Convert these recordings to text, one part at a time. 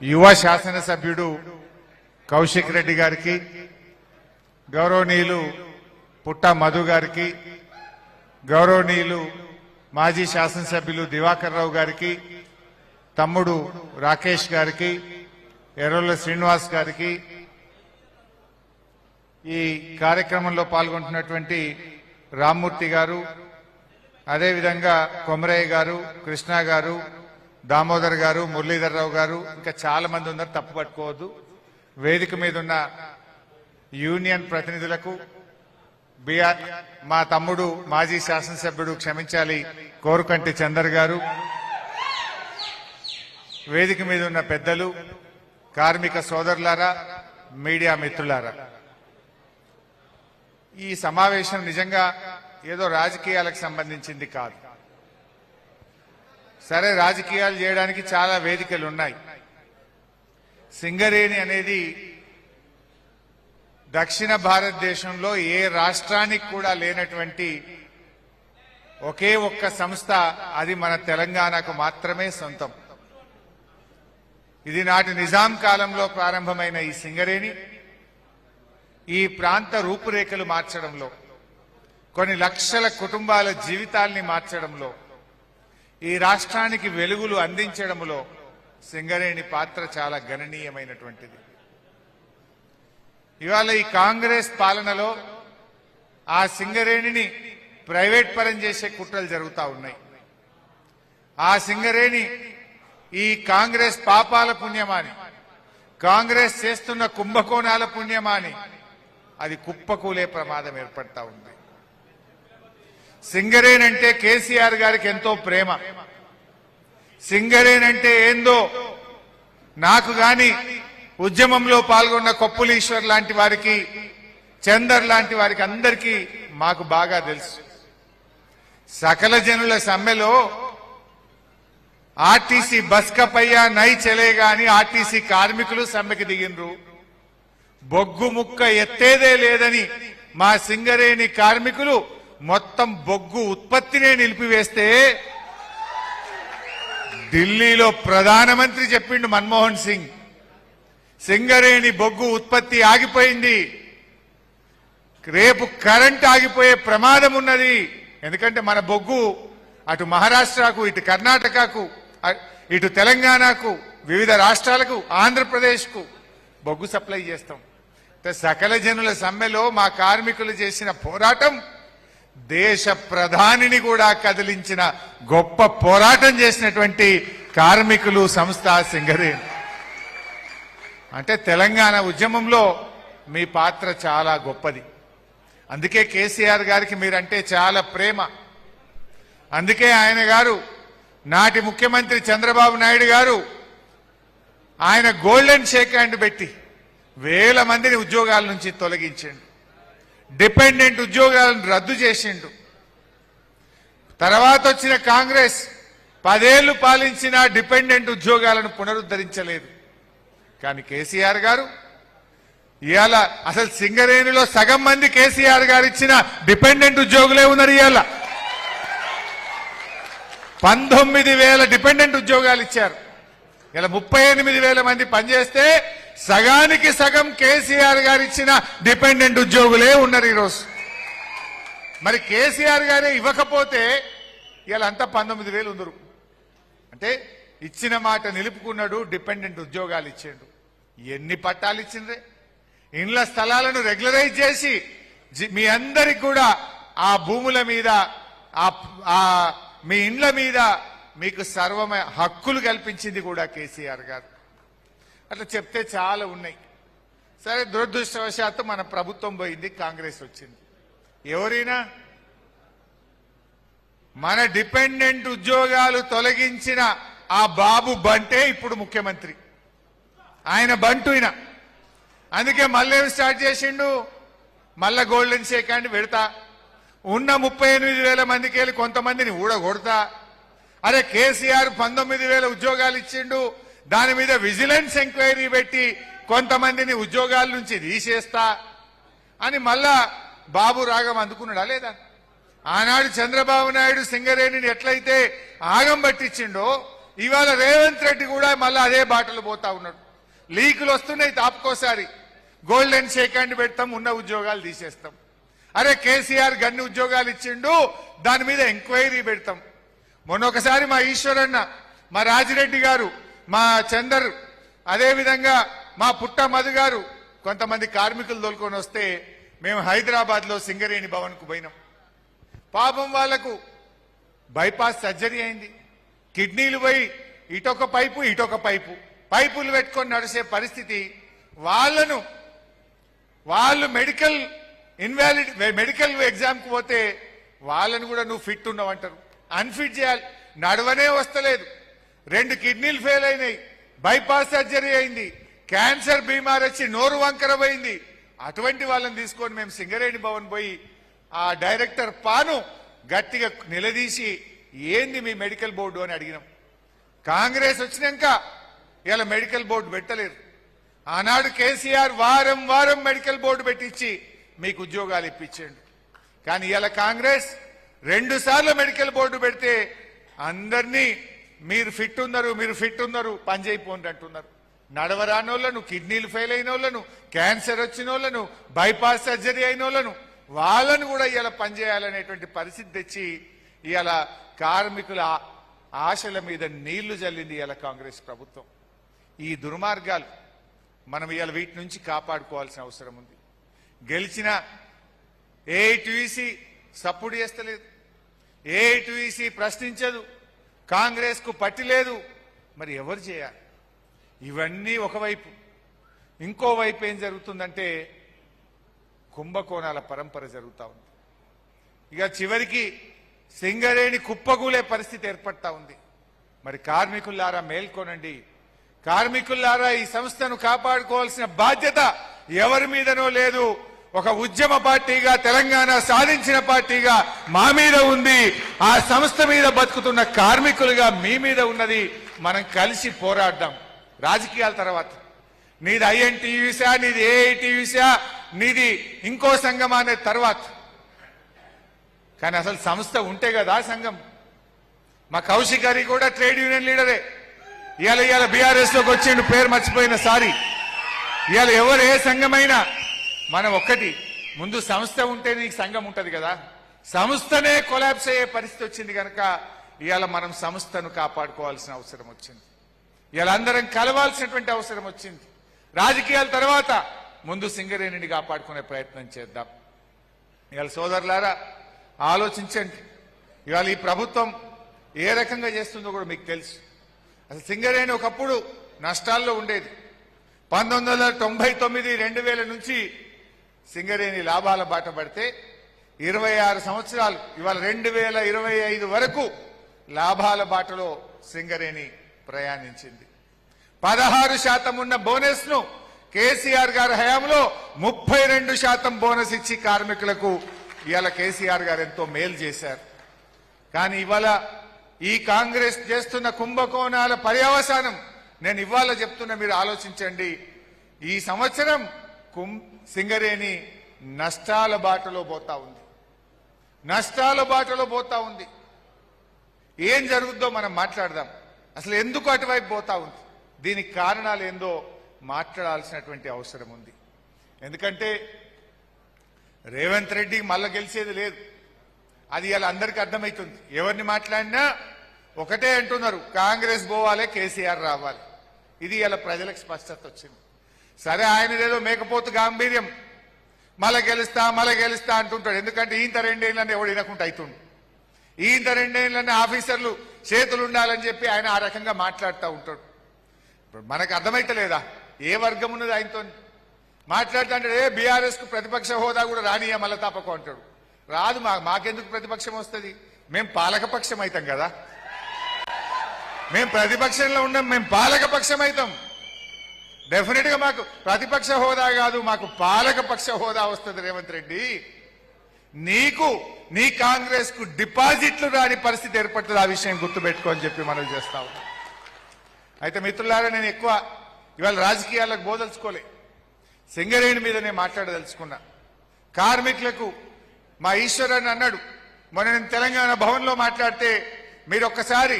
యువ శాసనసభ్యుడు కౌశిక్ రెడ్డి గారికి, గౌరవనీయులు పుట్ట మధు గారికి, గౌరవనీయులు మాజీ శాసనసభ్యులు దివాకర్ రావు గారికి, తమ్ముడు రాకేష్ గారికి, ఎర్రొల్ల శ్రీనివాస్ గారికి, ఈ కార్యక్రమంలో పాల్గొంటున్నటువంటి రామ్మూర్తి గారు, అదేవిధంగా కొమరయ్య గారు, కృష్ణ గారు, దామోదర్ గారు, మురళీధర్ రావు గారు, ఇంకా చాలా మంది ఉన్నారు, తప్పు పట్టుకోవద్దు. వేదిక మీద ఉన్న యూనియన్ ప్రతినిధులకు, మా తమ్ముడు మాజీ శాసనసభ్యుడు క్షమించాలి కోరుకంటి చందర్ గారు, వేదిక మీద ఉన్న పెద్దలు, కార్మిక సోదరులారా, మీడియా మిత్రులారా, ఈ సమావేశం నిజంగా ఏదో రాజకీయాలకు సంబంధించింది కాదు. సరే, రాజకీయాలు చేయడానికి చాలా వేదికలు ఉన్నాయి. సింగరేణి అనేది దక్షిణ భారతదేశంలో ఏ రాష్ట్రానికి కూడా లేనటువంటి ఒకే ఒక్క సంస్థ, అది మన తెలంగాణకు మాత్రమే సొంతం. ఇది నాటి నిజాం కాలంలో ప్రారంభమైన ఈ సింగరేణి ఈ ప్రాంత రూపురేఖలు మార్చడంలో, కొన్ని లక్షల కుటుంబాల జీవితాల్ని మార్చడంలో, ఈ రాష్ట్రానికి వెలుగులు అందించడంలో సింగరేణి పాత్ర చాలా గణనీయమైనటువంటిది. ఇవాళ ఈ కాంగ్రెస్ పాలనలో ఆ సింగరేణిని ప్రైవేట్ పరం చేసే కుట్రలు జరుగుతూ ఉన్నాయి. ఆ సింగరేణి ఈ కాంగ్రెస్ పాపాల పుణ్యమాని, కాంగ్రెస్ చేస్తున్న కుంభకోణాల పుణ్యమాని అది కుప్పకూలే ప్రమాదం ఏర్పడతా ఉంది. సింగరేణి అంటే కేసీఆర్ గారికి ఎంతో ప్రేమ. సింగరేణి అంటే ఏందో నాకు గాని, ఉద్యమంలో పాల్గొన్న కొప్పులీశ్వర్ లాంటి వారికి, చందర్ లాంటి వారికి అందరికీ మాకు బాగా తెలుసు. సకల జనుల సమ్మెలో ఆర్టీసీ బస్కపయ్యా నై చలేగా అని ఆర్టీసీ కార్మికులు సమ్మెకి దిగినరు. బొగ్గు ముక్క ఎత్తేదే లేదని మా సింగరేణి కార్మికులు మొత్తం బొగ్గు ఉత్పత్తినే నిలిపివేస్తే ఢిల్లీలో ప్రధానమంత్రి చెప్పిండు మన్మోహన్ సింగ్, సింగరేణి బొగ్గు ఉత్పత్తి ఆగిపోయింది, రేపు కరెంట్ ఆగిపోయే ప్రమాదం ఉన్నది. ఎందుకంటే మన బొగ్గు అటు మహారాష్ట్రకు, ఇటు కర్ణాటకకు, ఇటు తెలంగాణకు, వివిధ రాష్ట్రాలకు, ఆంధ్రప్రదేశ్కు బొగ్గు సప్లై చేస్తాం. సకల జనుల సమ్మెలో మా కార్మికులు చేసిన పోరాటం దేశ ప్రధానిని కూడా కదిలించిన గొప్ప పోరాటం చేసినటువంటి కార్మికులు సంస్థ సింగరేణి. అంటే తెలంగాణ ఉద్యమంలో మీ పాత్ర చాలా గొప్పది. అందుకే కేసీఆర్ గారికి మీరంటే చాలా ప్రేమ. అందుకే ఆయన గారు, నాటి ముఖ్యమంత్రి చంద్రబాబు నాయుడు గారు, ఆయన గోల్డెన్ షేక్ హ్యాండ్ పెట్టి వేల మందిని ఉద్యోగాల నుంచి తొలగించిండు, డిపెండెంట్ ఉద్యోగాలను రద్దు చేసిండు. తర్వాత వచ్చిన కాంగ్రెస్ 10 ఏళ్లు పాలించిన డిపెండెంట్ ఉద్యోగాలను పునరుద్ధరించలేదు. కానీ కేసీఆర్ గారు ఇవాళ అసలు సింగరేణిలో సగం మంది కేసీఆర్ గారు ఇచ్చిన డిపెండెంట్ ఉద్యోగులే ఉన్నారు. ఇవాళ 19,000 డిపెండెంట్ ఉద్యోగాలు ఇచ్చారు. ఇలా 38,000 మంది పనిచేస్తే సగానికి సగం కేసీఆర్ గారు ఇచ్చిన డిపెండెంట్ ఉద్యోగులే ఉన్నారు ఈరోజు. మరి కేసీఆర్ గారే ఇవ్వకపోతే ఇలా అంతా 19,000 ఉందరు. అంటే ఇచ్చిన మాట నిలుపుకున్నాడు, డిపెండెంట్ ఉద్యోగాలు ఇచ్చిండు. ఎన్ని పట్టాలు ఇచ్చిండ్రే? ఇండ్ల స్థలాలను రెగ్యులరైజ్ చేసి మీ అందరికి కూడా ఆ భూముల మీద, మీ ఇండ్ల మీద మీకు సర్వమ హక్కులు కల్పించింది కూడా కేసీఆర్ గారు. అట్లా చెప్తే చాలా ఉన్నాయి. సరే, దురదృష్టవశాత్తు మన ప్రభుత్వం పోయింది, కాంగ్రెస్ వచ్చింది. ఎవరైనా మన డిపెండెంట్ ఉద్యోగాలు తొలగించిన ఆ బాబు బంటే ఇప్పుడు ముఖ్యమంత్రి. ఆయన బంటుయిన. అందుకే మళ్ళీ స్టార్ట్ చేసిండు, మళ్ళా గోల్డెన్ షేక్ హ్యాండ్ పెడతా, ఉన్న 38,000 మందికి వెళ్ళి కొంతమందిని ఊడగొడతా. అరే, కేసీఆర్ 19,000 ఉద్యోగాలు ఇచ్చిండు, దాని మీద విజిలెన్స్ ఎంక్వైరీ పెట్టి కొంతమందిని ఉద్యోగాల నుంచి తీసేస్తా అని మళ్ళా బాబు రాగం అందుకున్నాడా లేదా? ఆనాడు చంద్రబాబు నాయుడు సింగరేణిని ఎట్లయితే ఆగం పట్టించిండో, ఇవాళ రేవంత్ రెడ్డి కూడా మళ్ళీ అదే బాటలు పోతా ఉన్నాడు. లీకులు వస్తున్నాయి తాపుకోసారి. గోల్డెన్ షేక్ హ్యాండ్ పెడతాం, ఉన్న ఉద్యోగాలు తీసేస్తాం. అరే కేసీఆర్ గన్ని ఉద్యోగాలు ఇచ్చిండు, దాని మీద ఎంక్వైరీ పెడతాం. మొన్న ఒకసారి మా ఈశ్వరన్న, మా రాజిరెడ్డి గారు, మా చందర్, అదేవిధంగా మా పుట్ట మధు గారు కొంతమంది కార్మికులు తోలుకొని వస్తే మేము హైదరాబాద్ లో సింగరేణి భవన్ కు పోయినాం. పాపం వాళ్లకు బైపాస్ సర్జరీ అయింది. కిడ్నీలు పోయి ఇటొక పైపు ఇటొక పైపు, పైపులు పెట్టుకొని నడిచే పరిస్థితి. వాళ్ళు మెడికల్ ఎగ్జామ్ కు పోతే వాళ్ళను కూడా నువ్వు ఫిట్ ఉండవంటారు. అన్ఫిట్ చేయాలి. నడవనే వస్తలేదు, 2 కిడ్నీలు ఫెయిల్ అయినాయి, బైపాస్ సర్జరీ అయింది, క్యాన్సర్ బీమార్ వచ్చి నోరు వంకర పోయింది. అటువంటి వాళ్ళని తీసుకొని మేము సింగరేణి భవన్ పోయి ఆ డైరెక్టర్ పాను గట్టిగా నిలదీసి ఏంది మీ మెడికల్ బోర్డు అని అడిగినాం. కాంగ్రెస్ వచ్చినాక ఇలా మెడికల్ బోర్డు పెట్టలేరు. ఆనాడు కేసీఆర్ వారం వారం మెడికల్ బోర్డు పెట్టించి మీకు ఉద్యోగాలు ఇప్పించాడు. కానీ ఇలా కాంగ్రెస్ 2 సార్లు మెడికల్ బోర్డు పెడితే అందరినీ మీరు ఫిట్ ఉన్నారు పని చేయిపోండి అంటున్నారు. నడవరానోళ్లను, కిడ్నీలు ఫెయిల్ అయిన వాళ్ళను, క్యాన్సర్ వచ్చిన వాళ్ళను, బైపాస్ సర్జరీ అయిన వాళ్ళను, వాళ్ళను కూడా ఇలా పనిచేయాలనేటువంటి పరిస్థితి తెచ్చి ఇవాళ కార్మికుల ఆశల మీద నీళ్లు జల్లింది ఇవాళ కాంగ్రెస్ ప్రభుత్వం. ఈ దుర్మార్గాలు మనం ఇవాళ వీటి నుంచి కాపాడుకోవాల్సిన అవసరం ఉంది. గెలిచిన ఏఐటీయూసీ సపోర్ట్ చేస్తలేదు, ఏఐటీయూసీ ప్రశ్నించదు, కాంగ్రెస్ కు పట్టి లేదు. మరి ఎవరు చేయాలి? ఇవన్నీ ఒకవైపు. ఇంకోవైపు ఏం జరుగుతుందంటే కుంభకోణాల పరంపర జరుగుతూ ఉంది. ఇక చివరికి సింగరేణి కుప్పగూలే పరిస్థితి ఏర్పడతా ఉంది. మరి కార్మికులారా మేల్కొనండి. కార్మికులారా ఈ సంస్థను కాపాడుకోవాల్సిన బాధ్యత ఎవరి మీదనో లేదు. ఒక ఉద్యమ పార్టీగా, తెలంగాణ సాధించిన పార్టీగా మా మీద ఉంది. ఆ సంస్థ మీద బతుకుతున్న కార్మికులుగా మీ మీద ఉన్నది. మనం కలిసి పోరాడదాం. రాజకీయాల తర్వాత నీది ఐఎన్టీయూసా, నీది ఏఐటీయూసా, నీది ఇంకో సంఘం అనే తర్వాత, కానీ అసలు సంస్థ ఉంటే కదా సంఘం. మా కౌశిక్ గారి కూడా ట్రేడ్ యూనియన్ లీడరే. ఇవాళ బీఆర్ఎస్ లోకి వచ్చిండు, పేరు మర్చిపోయిన సారీ. ఇవాళ ఎవరు ఏ సంఘమైనా మనం ఒక్కటి, ముందు సంస్థ ఉంటే నీకు సంఘం ఉంటది కదా. సంస్థనే కొలాప్స్ అయ్యే పరిస్థితి వచ్చింది కనుక ఇవాళ మనం సంస్థను కాపాడుకోవాల్సిన అవసరం వచ్చింది. ఇవాళ అందరం కలవాల్సినటువంటి అవసరం వచ్చింది. రాజకీయాల తర్వాత ముందు సింగరేణిని కాపాడుకునే ప్రయత్నం చేద్దాం. ఇవాళ సోదరులారా ఆలోచించండి. ఇవాళ ఈ ప్రభుత్వం ఏ రకంగా చేస్తుందో కూడా మీకు తెలుసు. అసలు సింగరేణి ఒకప్పుడు నష్టాల్లో ఉండేది. 1999, 2000 నుంచి సింగరేణి లాభాల బాట పడితే 26 సంవత్సరాలు, ఇవాళ 2025 వరకు లాభాల బాటలో సింగరేణి ప్రయాణించింది. 16% ఉన్న బోనస్ ను కేసీఆర్ గారి హయాంలో 32% బోనస్ ఇచ్చి కార్మికులకు ఇవాళ కేసీఆర్ గారు ఎంతో మేలు చేశారు. కానీ ఇవాళ ఈ కాంగ్రెస్ చేస్తున్న కుంభకోణాల పర్యవసానం నేను ఇవాళ చెప్తున్నా, మీరు ఆలోచించండి. ఈ సంవత్సరం సింగరేణి నష్టాల బాటలో పోతా ఉంది. నష్టాల బాటలో పోతా ఉంది. ఏం జరుగుద్దో మనం మాట్లాడదాం. అసలు ఎందుకు అటువైపు పోతా ఉంది, దీనికి కారణాలు ఏందో మాట్లాడాల్సినటువంటి అవసరం ఉంది. ఎందుకంటే రేవంత్ రెడ్డి మళ్ళా గెలిచేది లేదు. అది ఇలా అందరికీ అర్థమవుతుంది. ఎవరిని మాట్లాడినా ఒకటే అంటున్నారు, కాంగ్రెస్ పోవాలి, కేసీఆర్ రావాలి. ఇది ఇలా ప్రజలకు స్పష్టత వచ్చింది. సరే, ఆయనదేదో మేకపోతు గాంభీర్యం, మళ్ళా గెలుస్తా అంటుంటాడు. ఎందుకంటే ఈంత 2 ఏళ్ళని ఎవడు వినకుండా అవుతుండు. ఈంత 2 ఏళ్ళని ఆఫీసర్లు చేతులు ఉండాలని చెప్పి ఆయన ఆ రకంగా మాట్లాడుతూ ఉంటాడు. ఇప్పుడు మనకు అర్థమైతలేదా ఏ వర్గం ఉన్నది ఆయనతో మాట్లాడుతూ అంటాడు. బీఆర్ఎస్ కు ప్రతిపక్ష హోదా కూడా రానియా మళ్ళా తప్పకు అంటాడు. రాదు, మాకెందుకు ప్రతిపక్షం వస్తుంది? మేము పాలకపక్షం అవుతాం కదా. మేము ప్రతిపక్షంలో ఉండం, మేము పాలకపక్షం అవుతాం. డెఫినెట్ గా మాకు ప్రతిపక్ష హోదా కాదు, మాకు పాలకపక్ష హోదా వస్తుంది. రేవంత్ రెడ్డి, నీకు నీ కాంగ్రెస్ కు డిపాజిట్లు రాని పరిస్థితి ఏర్పడుతుంది. ఆ విషయం గుర్తుపెట్టుకో అని చెప్పి మనం చేస్తా ఉన్నాం. అయితే మిత్రులారా, నేను ఎక్కువ ఇవాళ రాజకీయాలకు బోదలుచుకోలే, సింగరేణి మీద నేను మాట్లాడదలుచుకున్నా. కార్మికులకు మా ఈశ్వరన్ అన్నాడు, మొన్న నేను తెలంగాణ భవన్లో మాట్లాడితే మీరు ఒక్కసారి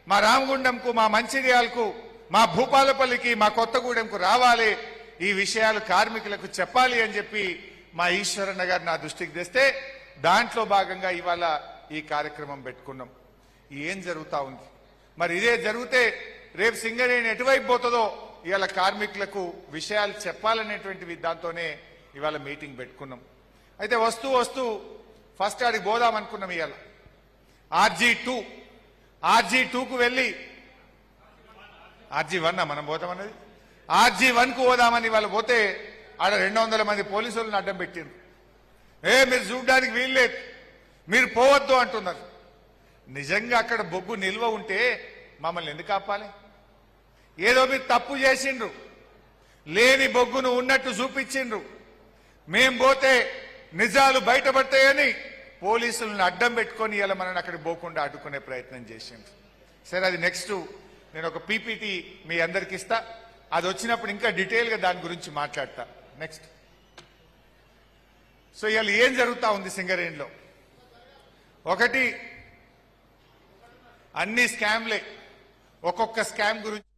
మా రామగుండంకు, మా మంచిర్యాలకు, మా భూపాలపల్లికి, మా కొత్తగూడెంకు రావాలి, ఈ విషయాలు కార్మికులకు చెప్పాలి అని చెప్పి మా ఈశ్వరన్న గారు నా దృష్టికి తెస్తే దాంట్లో భాగంగా ఇవాళ ఈ కార్యక్రమం పెట్టుకున్నాం. ఏం జరుగుతా ఉంది మరి? ఇదే జరిగితే రేపు సింగరేణి ఎటువైపు పోతుందో ఇవాళ కార్మికులకు విషయాలు చెప్పాలనేటువంటివి దాంతోనే ఇవాళ మీటింగ్ పెట్టుకున్నాం. అయితే వస్తూ వస్తూ ఫస్ట్ ఆడికి పోదాం అనుకున్నాం. ఇవాళ RG2కు వెళ్ళి RG1 మనం పోతామన్నది RG1కు పోదామని వాళ్ళు పోతే ఆడ 200 మంది పోలీసులను అడ్డం పెట్టిండ్రు. మీరు చూడడానికి వీల్లేదు, మీరు పోవద్దు అంటున్నారు. నిజంగా అక్కడ బొగ్గు నిల్వ ఉంటే మమ్మల్ని ఎందుకు ఆపాలి? ఏదో మీరు తప్పు చేసిండ్రు, లేని బొగ్గును ఉన్నట్టు చూపించిండ్రు. మేం పోతే నిజాలు బయటపడతాయని పోలీసులను అడ్డం పెట్టుకొని ఇలా మనల్ని అక్కడికి పోకుండా అడ్డుకునే ప్రయత్నం చేసిండ్రు. సరే, అది నెక్స్ట్ నేను ఒక పీపీటీ మీ అందరికి ఇస్తా. అది వచ్చినప్పుడు ఇంకా డీటెయిల్ గా దాని గురించి మాట్లాడతా. నెక్స్ట్. సో ఇవాళ ఏం జరుగుతా ఉంది సింగరేణిలో? ఒకటి, అన్ని స్కామ్లే. ఒక్కొక్క స్కామ్ గురించి